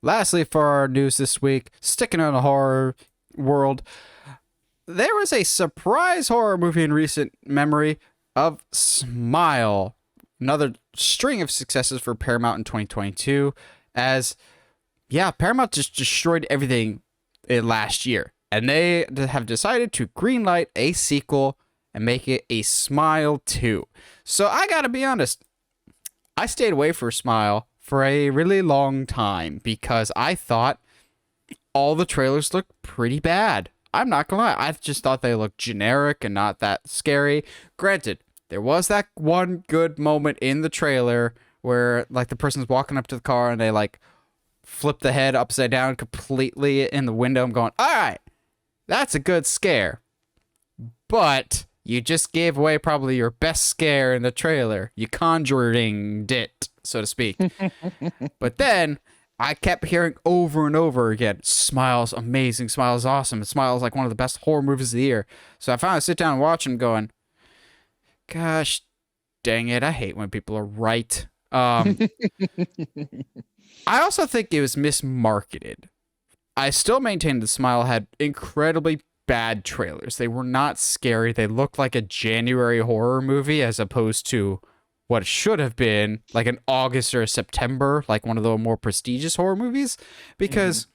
lastly, for our news this week, sticking in the horror world, there was a surprise horror movie in recent memory of Smile. Another string of successes for Paramount in 2022, as Paramount just destroyed everything in last year, and they have decided to greenlight a sequel and make it a Smile 2. So I gotta be honest, I stayed away from Smile for a really long time because I thought all the trailers looked pretty bad. I'm not gonna lie, I just thought they looked generic and not that scary. Granted, there was that one good moment in the trailer where like the person's walking up to the car and they like flip the head upside down completely in the window. I'm going, all right, that's a good scare. But you just gave away probably your best scare in the trailer. You conjuring it, so to speak. But then I kept hearing over and over again, Smile's amazing, Smile's awesome, Smile's like one of the best horror movies of the year. So I finally sit down and watch them going, gosh dang it, I hate when people are right. I also think it was mismarketed. I still maintain that Smile had incredibly bad trailers. They were not scary. They looked like a January horror movie as opposed to what it should have been, like an August or a September, like one of the more prestigious horror movies. Because,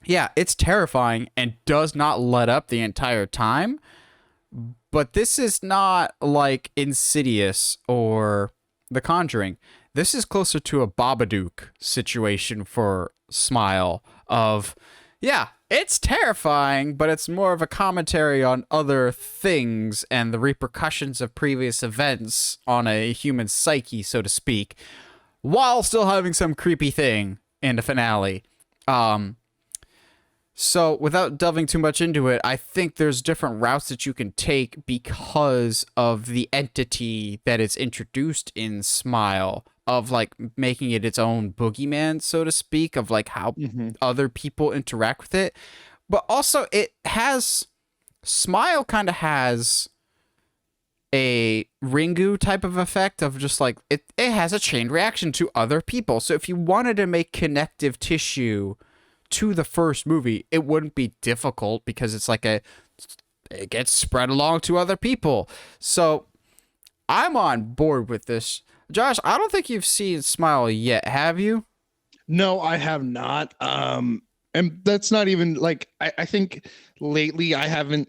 it's terrifying and does not let up the entire time. But this is not like Insidious or The Conjuring. This is closer to a Babadook situation for Smile of, it's terrifying, but it's more of a commentary on other things and the repercussions of previous events on a human psyche, so to speak, while still having some creepy thing in the finale. So without delving too much into it, I think there's different routes that you can take because of the entity that is introduced in Smile, of like making it its own boogeyman, so to speak, of like how other people interact with it. But also Smile kind of has a Ringu type of effect of just like, it has a chain reaction to other people. So if you wanted to make connective tissue to the first movie, it wouldn't be difficult because it's like it gets spread along to other people. So I'm on board with this. Josh, I don't think you've seen Smile yet, have you? No, I have not. And that's not even like, I think lately I haven't,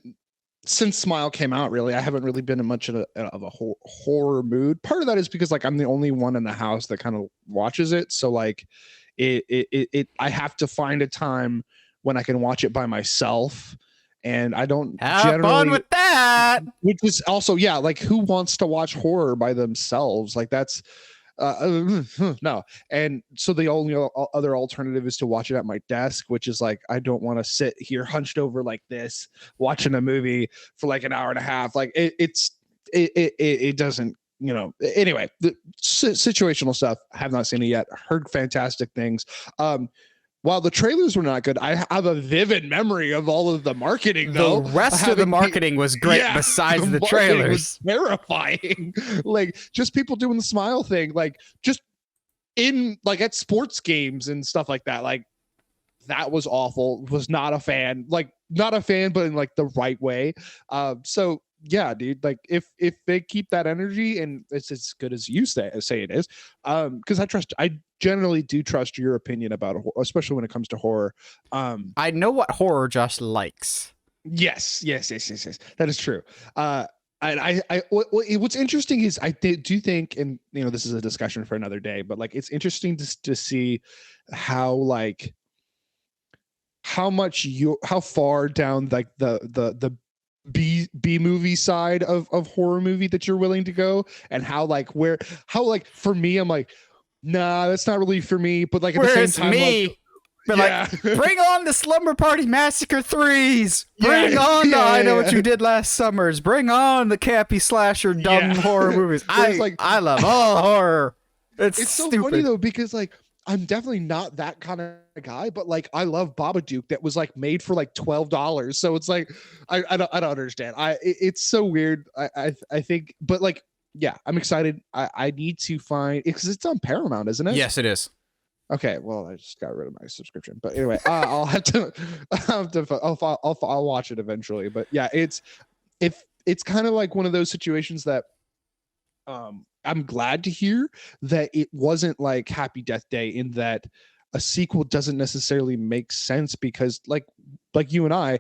since Smile came out, really, I haven't really been in much of a horror mood. Part of that is because like I'm the only one in the house that kind of watches it. So like I have to find a time when I can watch it by myself. And I don't have fun with that. Which is also, like who wants to watch horror by themselves? Like that's no. And so the only other alternative is to watch it at my desk, which is like, I don't want to sit here hunched over like this, watching a movie for like an hour and a half. Like it doesn't, anyway, the situational stuff. I have not seen it yet. Heard fantastic things. While the trailers were not good, I have a vivid memory of all of the marketing, though. The rest of the marketing was great besides the trailers. Was terrifying. Like, just people doing the Smile thing, like, just in, like, at sports games and stuff like that. Like, that was awful. Was not a fan. Like, not a fan, but in, like, the right way. So, yeah, dude, like, if they keep that energy and it's as good as you say it is, because I generally do trust your opinion about especially when it comes to horror. I know what horror Josh likes. Yes. That is true. What's interesting is I do think, and this is a discussion for another day, but like it's interesting to see how how far down like the B movie side of horror movie that you're willing to go, and how for me I'm like, nah, that's not really for me. But like at the same time, me? Like, but like, bring on the Slumber Party Massacre 3s. Bring on the I Know What You Did Last Summers. Bring on the campy slasher dumb horror movies. I love all horror. It's so stupid. funny though, because like I'm definitely not that kind of guy, but like I love Babadook that was like made for like $12. So it's like I don't understand. It's so weird. I think, but like, yeah, I'm excited. I need to find, because it's on Paramount, isn't it? Yes, it is. Okay, well, I just got rid of my subscription, but anyway, I'll have to, I'll watch it eventually. But yeah, if it's kind of like one of those situations that I'm glad to hear that it wasn't like Happy Death Day, in that a sequel doesn't necessarily make sense, because like you and I,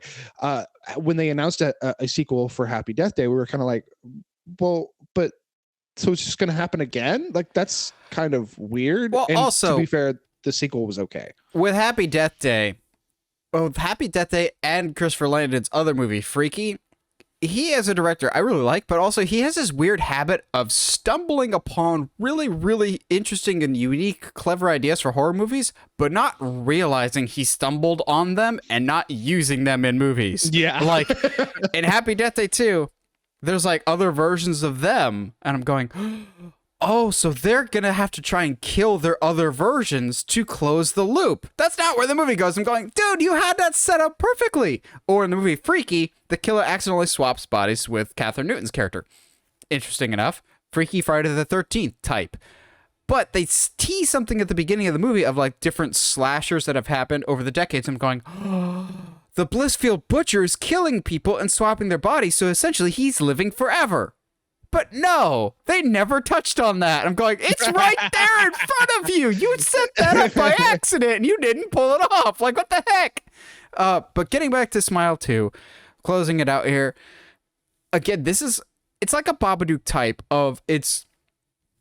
when they announced a sequel for Happy Death Day, we were kind of like, well, but so it's just going to happen again? Like, that's kind of weird. Well, And also, to be fair, the sequel was okay. with Happy Death Day, both Happy Death Day and Christopher Landon's other movie, Freaky, he as a director I really like, but also he has this weird habit of stumbling upon really, really interesting and unique, clever ideas for horror movies, but not realizing he stumbled on them and not using them in movies. Yeah. Like in Happy Death Day 2, there's like other versions of them, and I'm going, oh, so they're gonna have to try and kill their other versions to close the loop. That's not where the movie goes. I'm going, dude, you had that set up perfectly. Or in the movie Freaky, the killer accidentally swaps bodies with Catherine Newton's character. Interesting enough, Freaky Friday the 13th type. But they tease something at the beginning of the movie of like different slashers that have happened over the decades. I'm going, the Blissfield Butcher is killing people and swapping their bodies, so essentially he's living forever. But no, they never touched on that. I'm going, it's right there in front of you. You set that up by accident and you didn't pull it off. Like, what the heck? But getting back to Smile 2, closing it out here. Again, it's like a Babadook type of, it's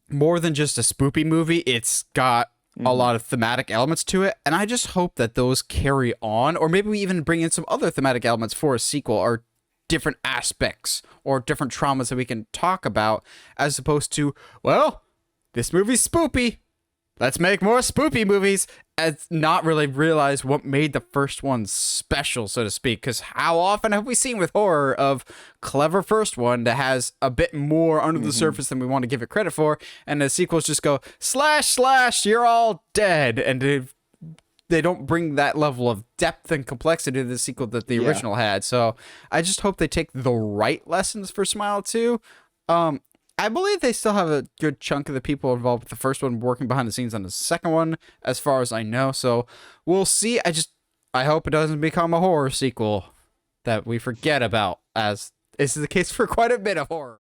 more than just a spoopy movie. It's got a lot of thematic elements to it. And I just hope that those carry on, or maybe we even bring in some other thematic elements for a sequel, or different aspects or different traumas that we can talk about, as opposed to, well, this movie's spoopy, let's make more spoopy movies, and not really realize what made the first one special, so to speak. Because how often have we seen with horror of clever first one that has a bit more under the surface than we want to give it credit for, and the sequels just go slash slash, you're all dead, and they don't bring that level of depth and complexity to the sequel that the original had. So I just hope they take the right lessons for Smile 2. I believe they still have a good chunk of the people involved with the first one working behind the scenes on the second one, as far as I know. So we'll see. I hope it doesn't become a horror sequel that we forget about, as is the case for quite a bit of horror.